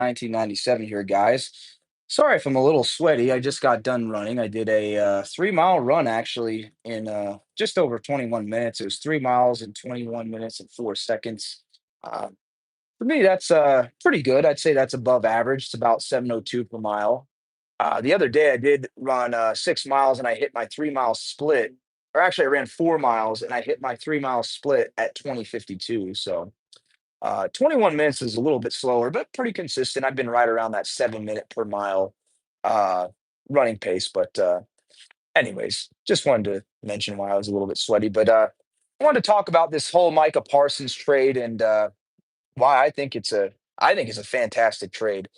1997 here, guys. Sorry if I'm a little sweaty. I just got done running. I did a 3 mile run actually in just over 21 minutes. It was 3 miles in 21 minutes and 4 seconds. Uh, for me, that's pretty good. I'd say that's above average. It's about 7:02 per mile. The other day, I did run 6 miles and I hit my 3 mile split. Or actually, I ran 4 miles and I hit my 3 mile split at 20:52. So 21 minutes is a little bit slower, but pretty consistent. I've been right around that 7 minute per mile uh, running pace. But anyways, just wanted to mention why I was a little bit sweaty. But I wanted to talk about this whole Micah Parsons trade and why I think it's a fantastic trade.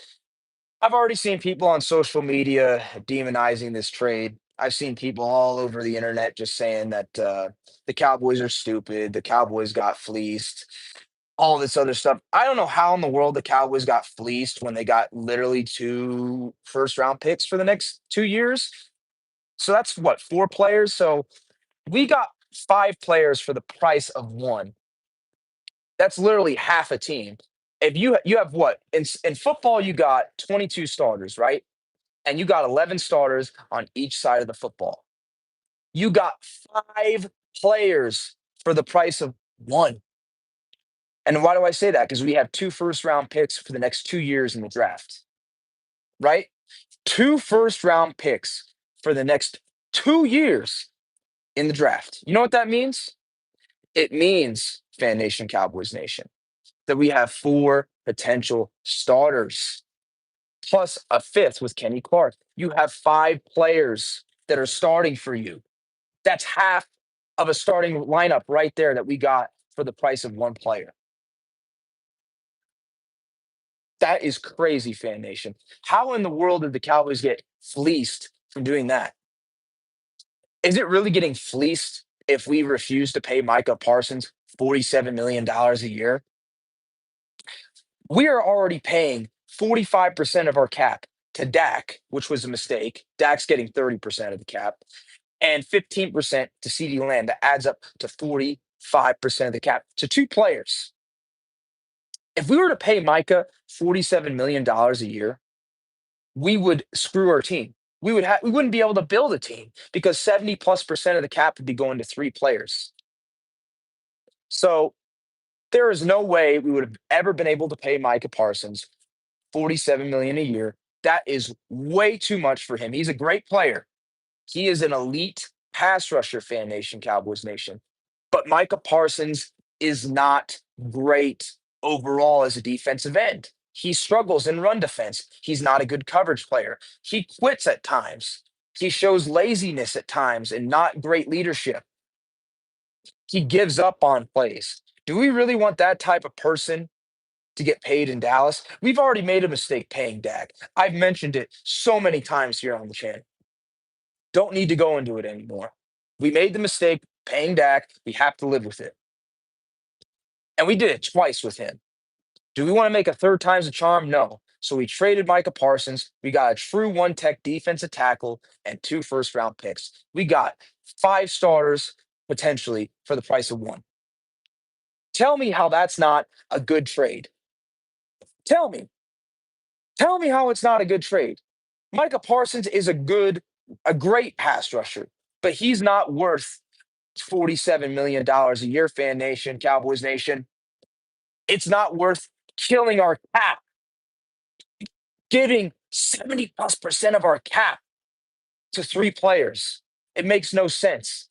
I've already seen people on social media demonizing this trade. I've seen people all over the internet just saying that the Cowboys are stupid. The Cowboys got fleeced, all this other stuff. I don't know how in the world the Cowboys got fleeced when they got literally two first round picks for the next 2 years. So that's what, four players? So we got five players for the price of one. That's literally half a team. If you have what in football, you got 22 starters, right? And you got 11 starters on each side of the football. You got five players for the price of one. And why do I say that? Because we have two first round picks for the next 2 years in the draft, right? Two first round picks for the next 2 years in the draft. You know what that means? It means, Fan Nation, Cowboys Nation, that we have four potential starters plus a fifth with Kenny Clark. You have five players that are starting for you. That's half of a starting lineup right there that we got for the price of one player. That is crazy, Fan Nation. How in the world did the Cowboys get fleeced from doing that? Is it really getting fleeced if we refuse to pay Micah Parsons $47 million a year? We are already paying 45% of our cap to Dak, which was a mistake. Dak's getting 30% of the cap, and 15% to CD Lamb. That adds up to 45% of the cap to two players. If we were to pay Micah $47 million a year, we would screw our team. We wouldn't be able to build a team because 70+% of the cap would be going to three players. So there is no way we would have ever been able to pay Micah Parsons 47 million a year. That is way too much for him. He's a great player. He is an elite pass rusher, Fan Nation, Cowboys Nation. But Micah Parsons is not great overall as a defensive end. He struggles in run defense. He's not a good coverage player. He quits at times. He shows laziness at times and not great leadership. He gives up on plays. Do we really want that type of person to get paid in Dallas? We've already made a mistake paying Dak. I've mentioned it so many times here on the channel. Don't need to go into it anymore. We made the mistake paying Dak. We have to live with it. And we did it twice with him. Do we want to make a third time's a charm? No. So we traded Micah Parsons. We got a true one tech defensive tackle and two first round picks. We got five starters potentially for the price of one. Tell me how that's not a good trade. Tell me. Tell me how it's not a good trade. Micah Parsons is a great pass rusher, but he's not worth $47 million a year, Fan Nation, Cowboys Nation. It's not worth killing our cap, giving 70+% of our cap to three players. It makes no sense.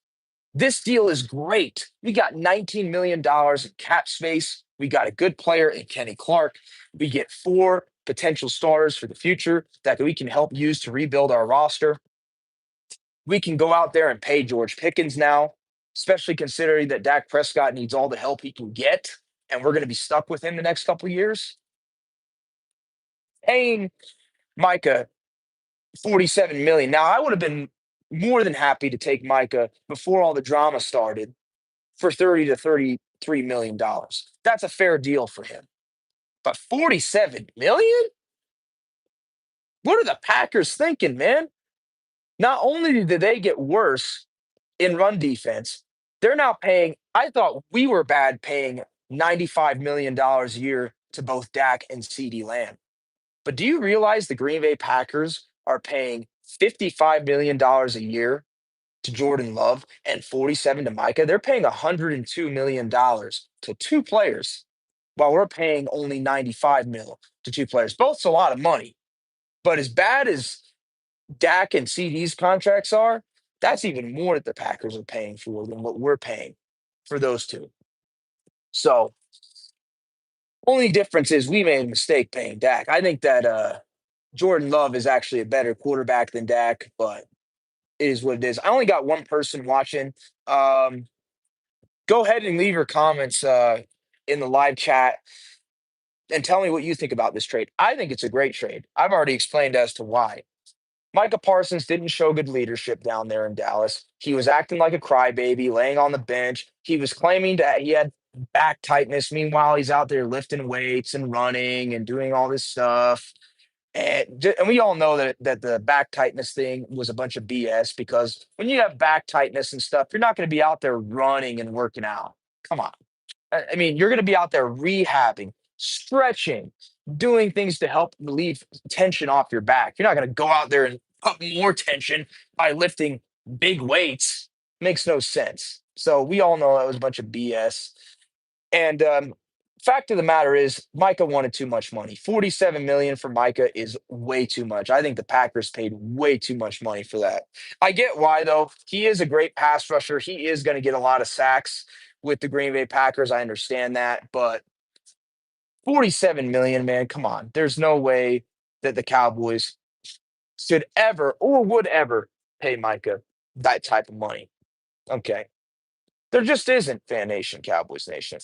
This deal is great. We got $19 million in cap space. We got a good player in Kenny Clark. We get four potential starters for the future that we can help use to rebuild our roster. We can go out there and pay George Pickens now, especially considering that Dak Prescott needs all the help he can get, and we're going to be stuck with him the next couple of years. Paying Micah 47 million. Now, I would have been more than happy to take Micah before all the drama started for 30 to 33 million dollars. That's a fair deal for him. But 47 million? What are the Packers thinking, man? Not only did they get worse in run defense, they're now paying. I thought we were bad paying $95 million a year to both Dak and CD Lamb. But do you realize the Green Bay Packers are paying $55 million dollars a year to Jordan Love and 47 to Micah? They're paying $102 million dollars to two players, while we're paying only 95 mil to two players. Both's a lot of money. But as bad as Dak and CD's contracts are, that's even more that the Packers are paying for than what we're paying for those two. So only difference is we made a mistake paying Dak. I think that Jordan Love is actually a better quarterback than Dak, but it is what it is. I only got one person watching. Um, Go ahead and leave your comments in the live chat and tell me what you think about this trade. I think it's a great trade. I've already explained as to why. Micah Parsons didn't show good leadership down there in Dallas. He was acting like a crybaby, laying on the bench. He was claiming that he had back tightness. Meanwhile, he's out there lifting weights and running and doing all this stuff. And we all know that the back tightness thing was a bunch of BS because when you have back tightness and stuff, you're not going to be out there running and working out. Come on. I mean, you're going to be out there rehabbing, stretching, doing things to help relieve tension off your back. You're not going to go out there and put more tension by lifting big weights. Makes no sense. So we all know that was a bunch of BS. And fact of the matter is, Micah wanted too much money. 47 million for Micah is way too much. I think the Packers paid way too much money for that. I get why though. He is a great pass rusher. He is going to get a lot of sacks with the Green Bay Packers. I understand that, but 47 million, man, come on. There's no way that the Cowboys should ever or would ever pay Micah that type of money. Okay. There just isn't, Fan Nation, Cowboys Nation.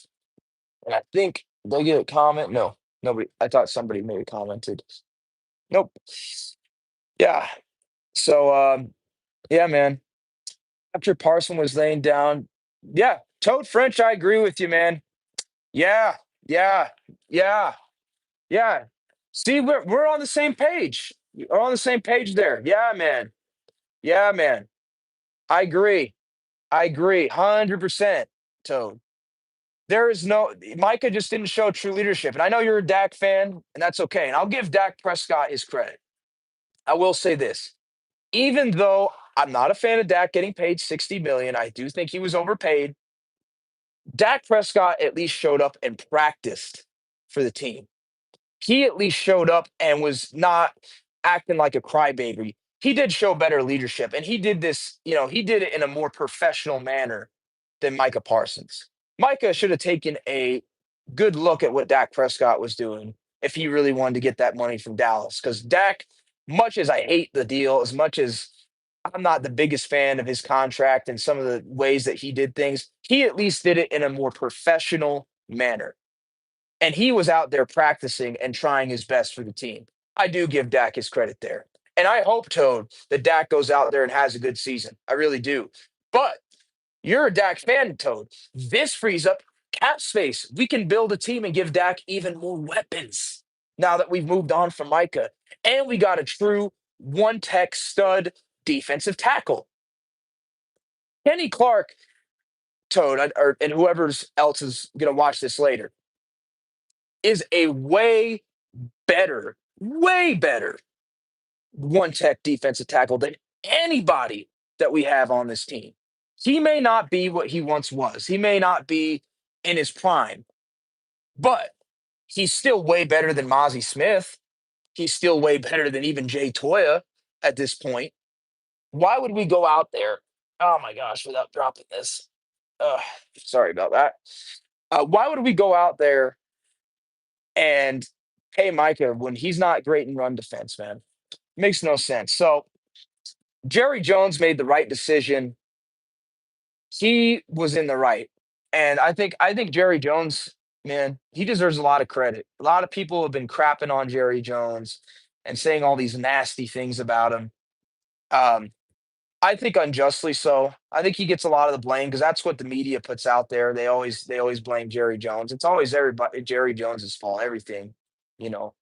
And I think they get a comment. No, nobody. I thought somebody maybe commented. Nope. Yeah. So yeah, man. After Parson was laying down, yeah, Toad French, I agree with you, man. Yeah, yeah, yeah, yeah. See, we're on the same page. We're on the same page there. Yeah, man. Yeah, man. I agree. I agree. 100%, Toad. There is no Micah just didn't show true leadership. And I know you're a Dak fan, and that's okay. And I'll give Dak Prescott his credit. I will say this. Even though I'm not a fan of Dak getting paid 60 million, I do think he was overpaid. Dak Prescott at least showed up and practiced for the team. He at least showed up and was not acting like a crybaby. He did show better leadership, and he did this, he did it in a more professional manner than Micah Parsons. Micah should have taken a good look at what Dak Prescott was doing if he really wanted to get that money from Dallas. Because Dak, much as I hate the deal, as much as I'm not the biggest fan of his contract and some of the ways that he did things, he at least did it in a more professional manner. And he was out there practicing and trying his best for the team. I do give Dak his credit there. And I hope, Toad, that Dak goes out there and has a good season. I really do. But you're a Dak fan, Toad. This frees up cap space. We can build a team and give Dak even more weapons now that we've moved on from Micah. And we got a true one tech stud defensive tackle. Kenny Clark, Toad, and whoever else is going to watch this later, is a way better one tech defensive tackle than anybody that we have on this team. He may not be what he once was. He may not be in his prime, but he's still way better than Mozzie Smith. He's still way better than even Jay Toya at this point. Why would we go out there? Oh my gosh, without dropping this. Uh, Sorry about that. Why would we go out there and pay Micah when he's not great in run defense, man? Makes no sense. So Jerry Jones made the right decision. He was in the right. And I think Jerry Jones, man, he deserves a lot of credit. A lot of people have been crapping on Jerry Jones and saying all these nasty things about him. Um, I think unjustly so. I think he gets a lot of the blame because that's what the media puts out there. They always blame Jerry Jones. It's always everybody Jerry Jones's fault. Everything, you know.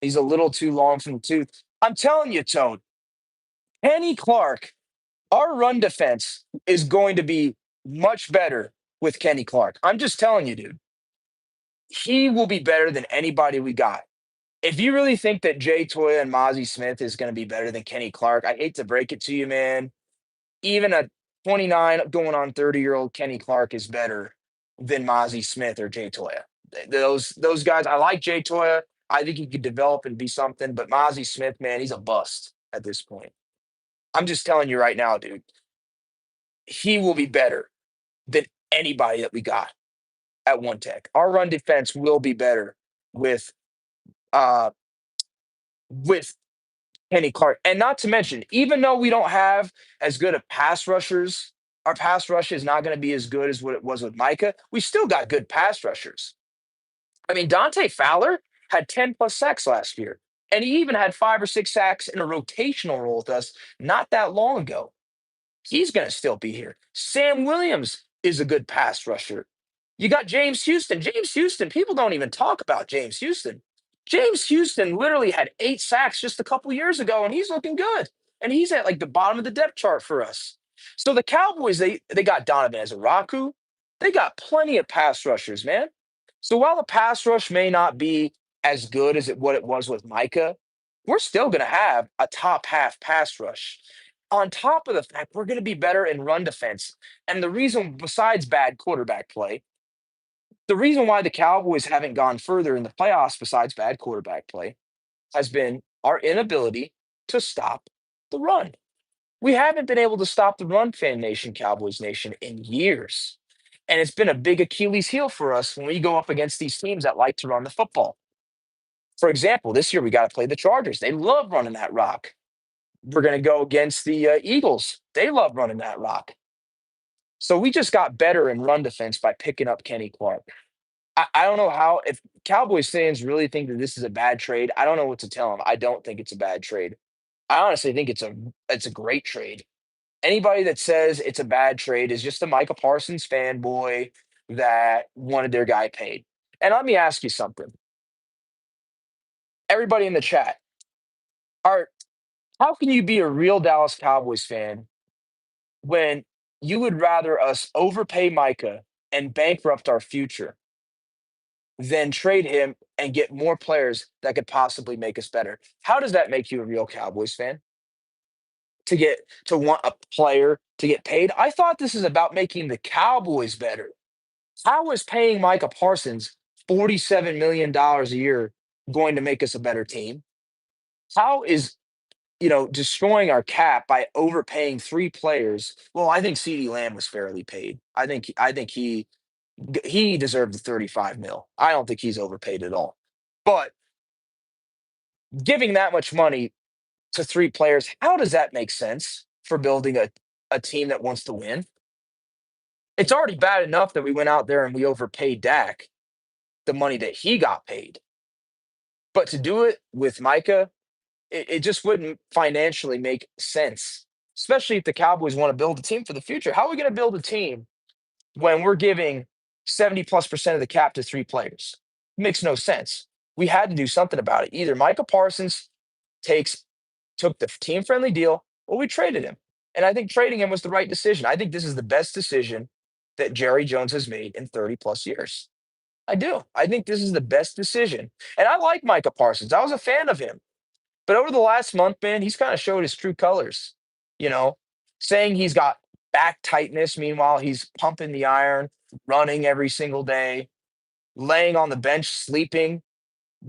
He's a little too long from the tooth. I'm telling you, Tone, Kenny Clark, our run defense is going to be much better with Kenny Clark. I'm just telling you, dude. He will be better than anybody we got. If you really think that Jay Toya and Mozzie Smith is going to be better than Kenny Clark, I hate to break it to you, man. Even a 29 going on 30-year-old Kenny Clark is better than Mozzie Smith or Jay Toya. Those guys, I like Jay Toya. I think he could develop and be something, but Mozzie Smith, man, he's a bust at this point. I'm just telling you right now, dude. He will be better than anybody that we got at One Tech. Our run defense will be better with uh with Kenny Clark. And not to mention, even though we don't have as good of pass rushers, our pass rush is not going to be as good as what it was with Micah. We still got good pass rushers. I mean, Dante Fowler had 10 plus sacks last year, and he even had 5 or 6 sacks in a rotational role with us not that long ago. He's going to still be here. Sam Williams is a good pass rusher. You got James Houston. James Houston, people don't even talk about James Houston. James Houston literally had 8 sacks just a couple years ago, and he's looking good. And he's at like the bottom of the depth chart for us. So the Cowboys, they got Donovan Azaraku. They got plenty of pass rushers, man. So while the pass rush may not be as good as what it was with Micah, we're still going to have a top half pass rush. On top of the fact, we're going to be better in run defense. And the reason, besides bad quarterback play, the reason why the Cowboys haven't gone further in the playoffs, besides bad quarterback play, has been our inability to stop the run. We haven't been able to stop the run, Fan Nation, Cowboys Nation, in years. And it's been a big Achilles heel for us when we go up against these teams that like to run the football. For example, this year we got to play the Chargers. They love running that rock. We're going to go against the Eagles. They love running that rock. So we just got better in run defense by picking up Kenny Clark. I don't know how, if Cowboys fans really think that this is a bad trade, I don't know what to tell them. I don't think it's a bad trade. I honestly think it's a great trade. Anybody that says it's a bad trade is just a Micah Parsons fanboy that wanted their guy paid. And let me ask you something. Everybody in the chat, are how can you be a real Dallas Cowboys fan when you would rather us overpay Micah and bankrupt our future than trade him and get more players that could possibly make us better? How does that make you a real Cowboys fan? To want a player to get paid? I thought this is about making the Cowboys better. How is paying Micah Parsons $47 million dollars a year going to make us a better team? How is destroying our cap by overpaying 3 players? Well, I think CeeDee Lamb was fairly paid. I think he deserved the 35 mil. I don't think he's overpaid at all. But giving that much money to 3 players, how does that make sense for building a team that wants to win? It's already bad enough that we went out there and we overpaid Dak the money that he got paid. But to do it with Micah, it just wouldn't financially make sense, especially if the Cowboys want to build a team for the future. How are we going to build a team when we're giving 70 plus percent of the cap to 3 players? It makes no sense. We had to do something about it. Either Micah Parsons takes took the team friendly deal, or we traded him. And I think trading him was the right decision. I think this is the best decision that Jerry Jones has made in 30 plus years. I do. I think this is the best decision. And I like Micah Parsons. I was a fan of him. But over the last month, man, he's kind of showed his true colors, you know, saying he's got back tightness. Meanwhile, he's pumping the iron, running every single day, laying on the bench, sleeping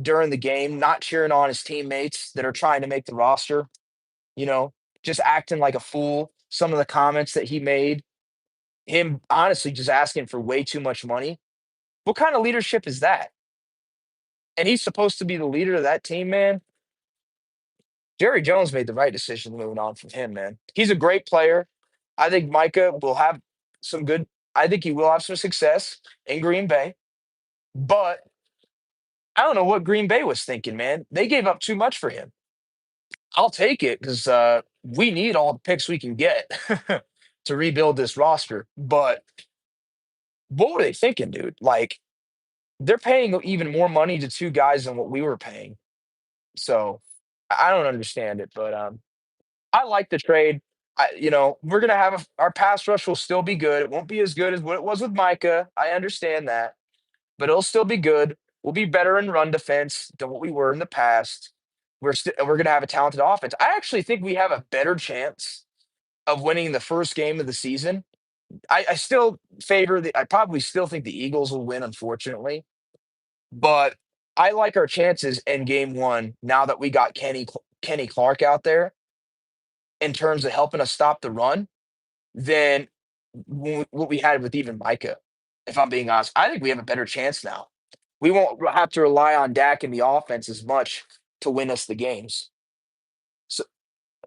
during the game, not cheering on his teammates that are trying to make the roster, you know, just acting like a fool. Some of the comments that he made, him honestly just asking for way too much money. What kind of leadership is that? And he's supposed to be the leader of that team, man. Jerry Jones made the right decision moving on from him, man. He's a great player. I think Micah will have some good, I think he will have some success in Green Bay. But I don't know what Green Bay was thinking, man. They gave up too much for him. I'll take it because we need all the picks we can get to rebuild this roster. But what were they thinking, dude? Like, they're paying even more money to 2 guys than what we were paying. So I don't understand it, but I like the trade. We're gonna have our pass rush will still be good. It won't be as good as what it was with Micah. I understand that, but it'll still be good. We'll be better in run defense than what we were in the past. We're gonna have a talented offense. I actually think we have a better chance of winning the first game of the season. I still favor the. I probably still think the Eagles will win, unfortunately, but I like our chances in game one now that we got Kenny Clark out there in terms of helping us stop the run than what we had with even Micah. If I'm being honest, I think we have a better chance now. We won't have to rely on Dak in the offense as much to win us the games. So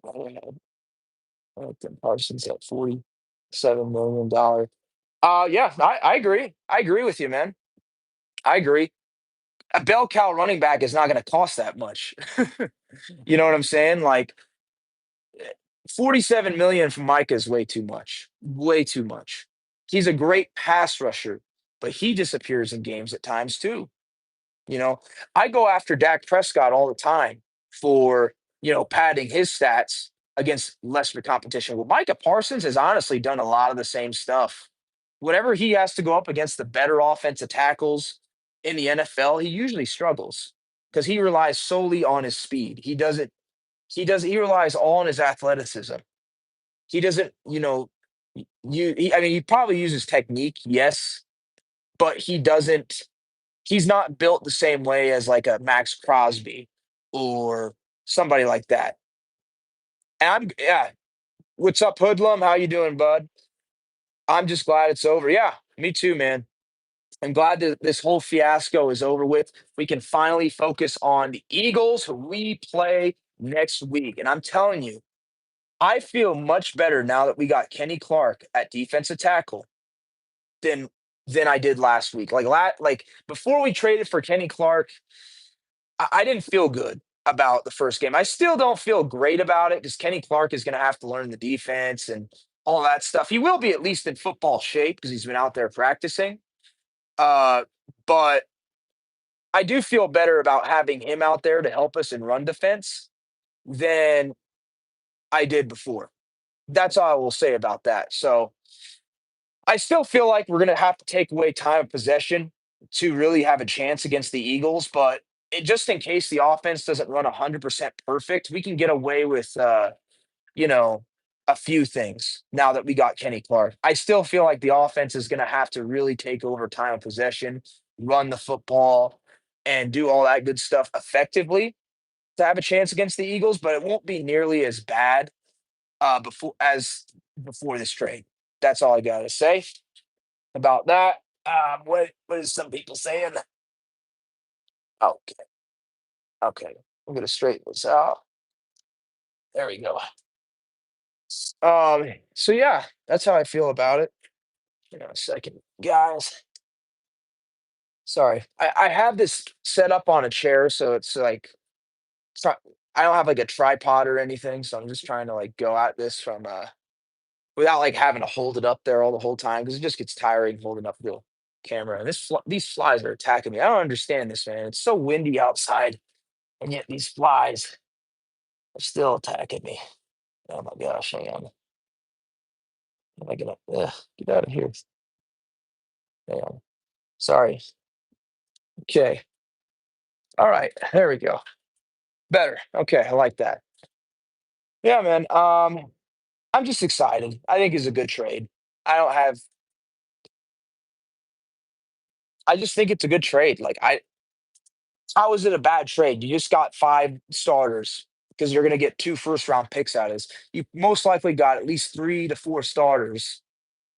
I like them Parsons at $47 million. Yeah, I agree. I agree with you, man. I agree. A bell cow running back is not going to cost that much. You know what I'm saying? Like 47 million for Micah is way too much. Way too much. He's a great pass rusher, but he disappears in games at times too. You know, I go after Dak Prescott all the time for, padding his stats against lesser competition. Well, Micah Parsons has honestly done a lot of the same stuff. Whenever he has to go up against the better offensive tackles in the NFL, he usually struggles because he relies solely on his speed. He relies all on his athleticism. He doesn't, I mean, he probably uses technique, yes, but he's not built the same way as like a Max Crosby or somebody like that. And yeah. What's up, Hoodlum? How you doing, bud? I'm just glad it's over. Yeah, me too, man. I'm glad that this whole fiasco is over with. We can finally focus on the Eagles, who we play next week. And I'm telling you, I feel much better now that we got Kenny Clark at defensive tackle than than I did last week. Like before we traded for Kenny Clark, I didn't feel good about the first game. I still don't feel great about it because Kenny Clark is going to have to learn the defense and all that stuff. He will be at least in football shape because he's been out there practicing. Uh, but I do feel better about having him out there to help us in run defense than I did before. That's all I will say about that. So I still feel like we're going to have to take away time of possession to really have a chance against the Eagles. But just in case the offense doesn't run 100% perfect, we can get away with, you know, a few things now that we got Kenny Clark. I still feel like the offense is going to have to really take over time of possession, run the football, and do all that good stuff effectively to have a chance against the Eagles. But it won't be nearly as bad before this trade. That's all I got to say about that. What is some people saying? Okay, okay. I'm gonna straighten this out. There we go. So yeah, that's how I feel about it. A second, guys. Sorry, I have this set up on a chair, so it's like tri- I don't have like a tripod or anything, so I'm just trying to like go at this from without like having to hold it up there all the whole time because it just gets tiring holding up the camera. And these flies are attacking me. I don't understand this, man. It's so windy outside, and yet these flies are still attacking me. Oh my gosh, hang on. Am I gonna get out of here? Hang on. Sorry. Okay. All right. There we go. Better. Okay, I like that. Yeah, man. I'm just excited. I think it's a good trade. I don't have. I just think it's a good trade. How is it a bad trade? You just got five starters because you're going to get two first round picks out of this. You most likely got at least 3 to 4 starters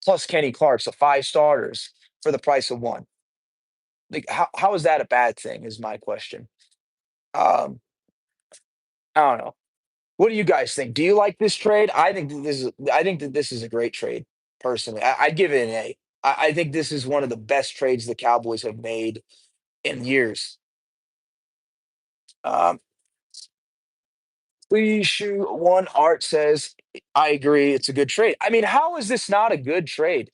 plus Kenny Clark, so five starters for the price of one. Like, how is that a bad thing? Is my question. Um, I don't know. What do you guys think? Do you like this trade? I think that this is a great trade. Personally, I'd give it an A. I think this is one of the best trades the Cowboys have made in years. Um, Please shoot one. Art says, I agree. It's a good trade. I mean, how is this not a good trade?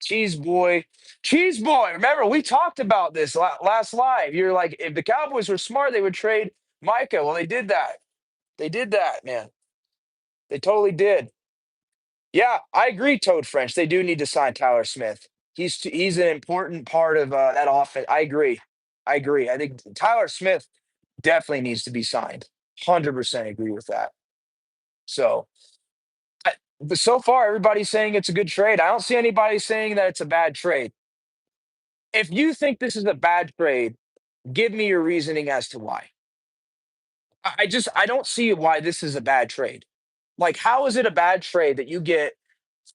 Cheese boy, cheese boy. Remember, we talked about this last live. You're like, if the Cowboys were smart, they would trade Micah. Well, they did that. They did that, man. They totally did. Yeah, I agree, Toad French. They do need to sign Tyler Smith. He's an important part of that offense. I agree. I agree. I think Tyler Smith definitely needs to be signed. 100% agree with that. So, but so far, everybody's saying it's a good trade. I don't see anybody saying that it's a bad trade. If you think this is a bad trade, give me your reasoning as to why. I don't see why this is a bad trade. Like, how is it a bad trade that you get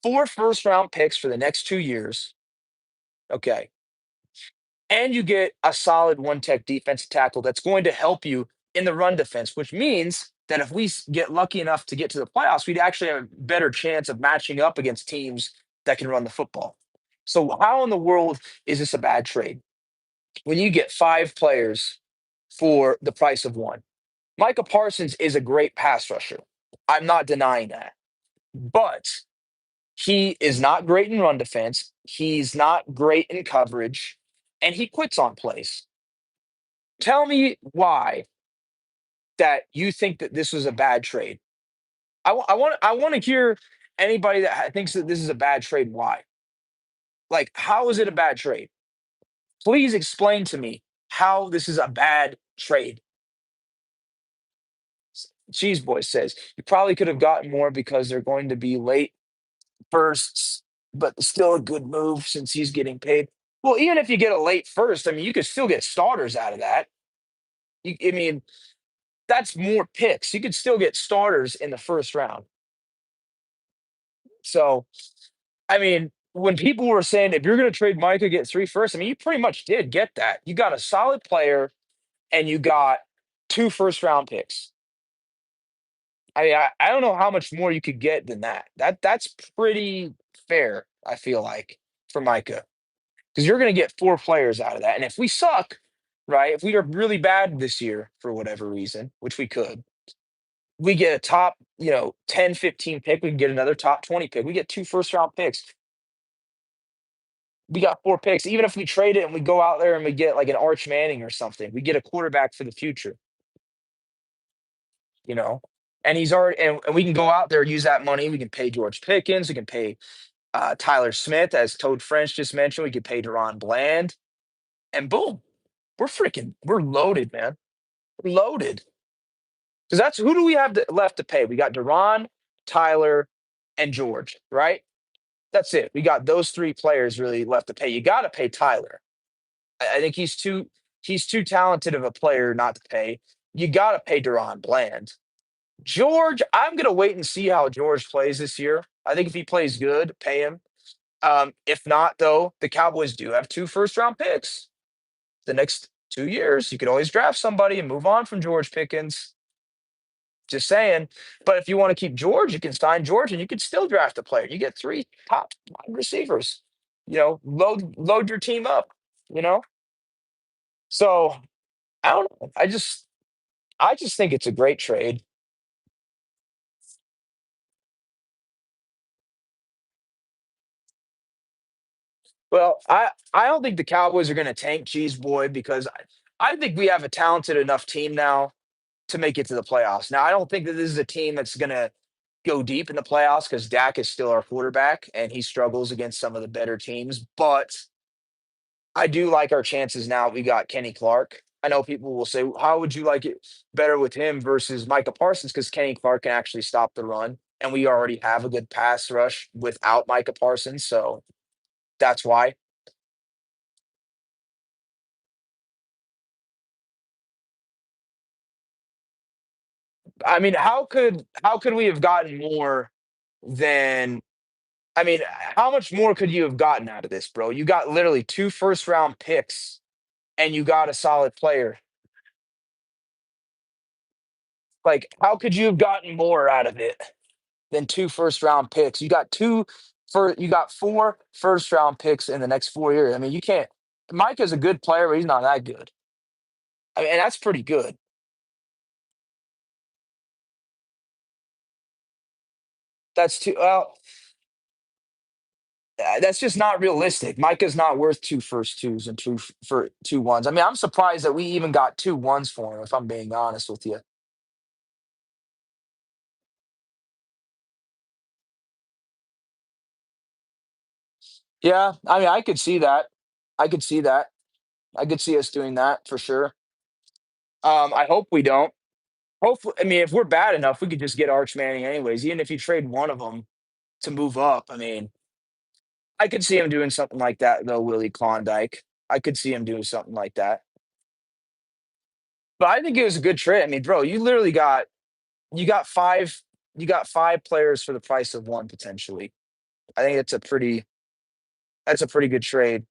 4 first round picks for the next 2 years, okay, and you get a solid one tech defensive tackle that's going to help you in the run defense, which means that if we get lucky enough to get to the playoffs, we'd actually have a better chance of matching up against teams that can run the football. So, how in the world is this a bad trade when you get 5 players for the price of one? Micah Parsons is a great pass rusher. I'm not denying that. But he is not great in run defense. He's not great in coverage, and he quits on plays. Tell me why that you think that this was a bad trade. I want to hear anybody that thinks that this is a bad trade. Why? Like, how is it a bad trade? Please explain to me how this is a bad trade. Cheese Boy says you probably could have gotten more because they're going to be late firsts, but still a good move since he's getting paid. Well, even if you get a late first, I mean, you could still get starters out of that. I mean, that's more picks. You could still get starters in the first round. So, I mean, when people were saying if you're going to trade Micah, get 3 first, I mean, you pretty much did get that. You got a solid player and you got 2 first round picks. I don't know how much more you could get than that. That's pretty fair, I feel like, for Micah. Because you're going to get 4 players out of that. And if we suck, right, if we are really bad this year for whatever reason, which we could, we get a top, 10, 15 pick. We can get another top 20 pick. We get 2 first round picks. We got 4 picks. Even if we trade it and we go out there and we get like an Arch Manning or something, we get a quarterback for the future, you know? And he's already, and we can go out there, use that money. We can pay George Pickens. We can pay Tyler Smith, as Toad French just mentioned. We could pay Deron Bland. And boom, we're loaded, man. We're loaded. Because that's who do we have left to pay? We got Deron, Tyler, and George, right? That's it. We got those 3 players really left to pay. You got to pay Tyler. I think he's too talented of a player not to pay. You got to pay Deron Bland. George, I'm gonna wait and see how George plays this year. I think if he plays good, pay him. If not, though, the Cowboys do have 2 first round picks. The next 2 years, you could always draft somebody and move on from George Pickens. Just saying. But if you want to keep George, you can sign George and you can still draft a player. You get 3 top wide receivers. Load your team up, you know? So I don't know. I just think it's a great trade. Well, I don't think the Cowboys are gonna tank Cheese Boy because I think we have a talented enough team now to make it to the playoffs. Now, I don't think that this is a team that's gonna go deep in the playoffs because Dak is still our quarterback and he struggles against some of the better teams. But I do like our chances now. We got Kenny Clark. I know people will say, how would you like it better with him versus Micah Parsons? Because Kenny Clark can actually stop the run. And we already have a good pass rush without Micah Parsons. So that's why. I mean, how could we have gotten more than I mean, how much more could you have gotten out of this, bro? You got literally 2 first round picks and you got a solid player. Like, how could you have gotten more out of it than 2 first round picks? You got 4 first round picks in the next 4 years. I mean, you can't Mike is a good player, but he's not that good. I mean, and that's pretty good. That's too well, that's just not realistic. Micah's not worth 2 first twos and 2 for 2 ones. I mean, I'm surprised that we even got 2 ones for him, if I'm being honest with you. Yeah, I mean, I could see that. I could see that. I could see us doing that for sure. I hope we don't. Hopefully, I mean, if we're bad enough, we could just get Arch Manning anyways. Even if you trade one of them to move up, I mean, I could see him doing something like that though. Willie Klondike, I could see him doing something like that. But I think it was a good trade. I mean, bro, you got five you got five players for the price of one potentially. I think that's a pretty good trade.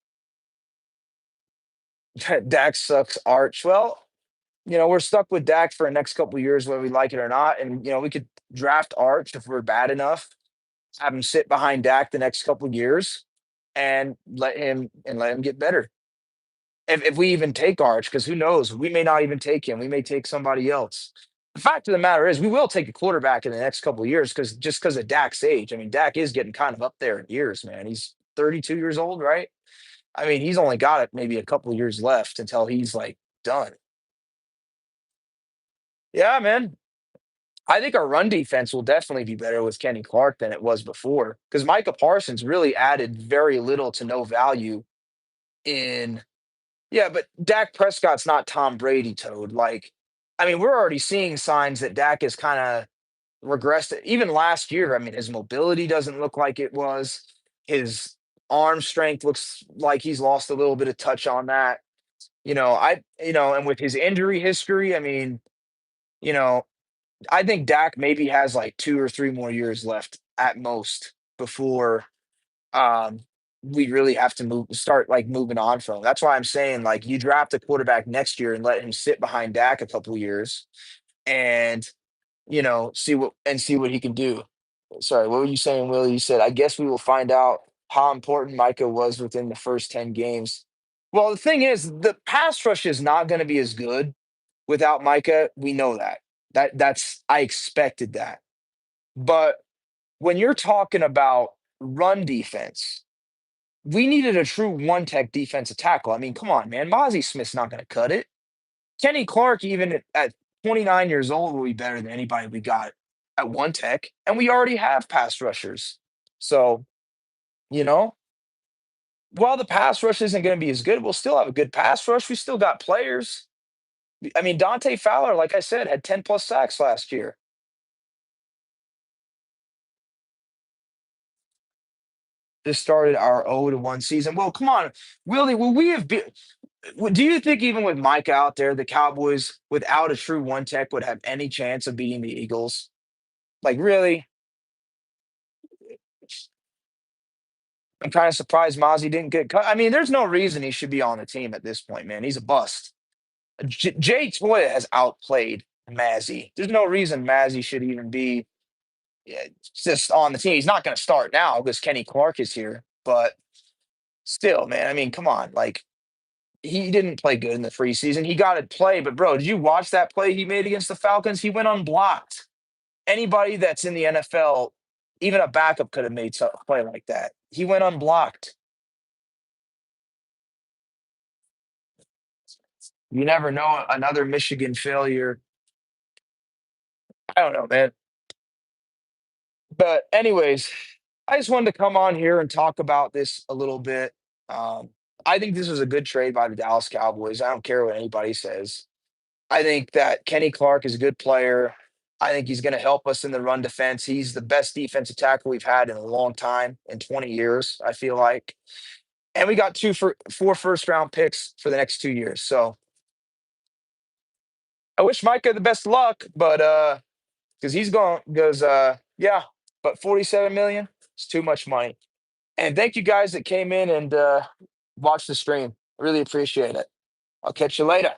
Dak sucks. Arch. Well, we're stuck with Dak for the next couple of years, whether we like it or not. And we could draft Arch if we're bad enough, have him sit behind Dak the next couple of years, and let him get better. If we even take Arch, because who knows, we may not even take him. We may take somebody else. The fact of the matter is, we will take a quarterback in the next couple of years because of Dak's age. I mean, Dak is getting kind of up there in years, man. He's 32 years old, right? I mean, he's only got it maybe a couple of years left until he's like done. Yeah, man. I think our run defense will definitely be better with Kenny Clark than it was before because Micah Parsons really added very little to no value in. Yeah, but Dak Prescott's not Tom Brady, Toad. Like, I mean, we're already seeing signs that Dak is kind of regressed. Even last year, I mean, his mobility doesn't look like it was. His arm strength looks like he's lost a little bit of touch on that. And with his injury history, I mean, you know, I think Dak maybe has like 2 or 3 more years left at most before, um, we really have to start, like, moving on from him. That's why I'm saying, like, you draft a quarterback next year and let him sit behind Dak a couple years and, see what he can do. Sorry, what were you saying, Will? You said, "I guess we will find out how important Micah was within the first 10 games." Well, the thing is, the pass rush is not gonna be as good without Micah. We know that. That's I expected that. But when you're talking about run defense, we needed a true one tech defensive tackle. I mean, come on, man. Mozzie Smith's not going to cut it. Kenny Clark, even at 29 years old, will be better than anybody we got at one tech. And we already have pass rushers. So, you know, while the pass rush isn't going to be as good, we'll still have a good pass rush. We still got players. I mean, Dante Fowler, like I said, had 10 plus sacks last year. This started our 0-1 season. Well, come on, Willie. Will we have been? Do you think even with Mike out there, the Cowboys without a true one tech would have any chance of beating the Eagles? Like, really? I'm kind of surprised Mozzie didn't get cut. I mean, there's no reason he should be on the team at this point, man. He's a bust. Jay Toya has outplayed Mazzy. There's no reason Mazzy should even be, yeah, just on the team. He's not going to start now because Kenny Clark is here. But still, man, I mean, come on. Like, he didn't play good in the preseason. He got to play, but bro, did you watch that play he made against the Falcons? He went unblocked. Anybody that's in the NFL, even a backup could have made a play like that. He went unblocked. You never know. Another Michigan failure. I don't know, man. But anyways, I just wanted to come on here and talk about this a little bit. Um, I think this was a good trade by the Dallas Cowboys. I don't care what anybody says. I think that Kenny Clark is a good player. I think he's going to help us in the run defense. He's the best defensive tackle we've had in a long time, in 20 years, I feel like. And we got 4 first round picks for the next 2 years. So I wish Micah the best luck, but because he's going goes yeah, but 47 million is too much money. And thank you guys that came in and watched the stream. I really appreciate it. I'll catch you later.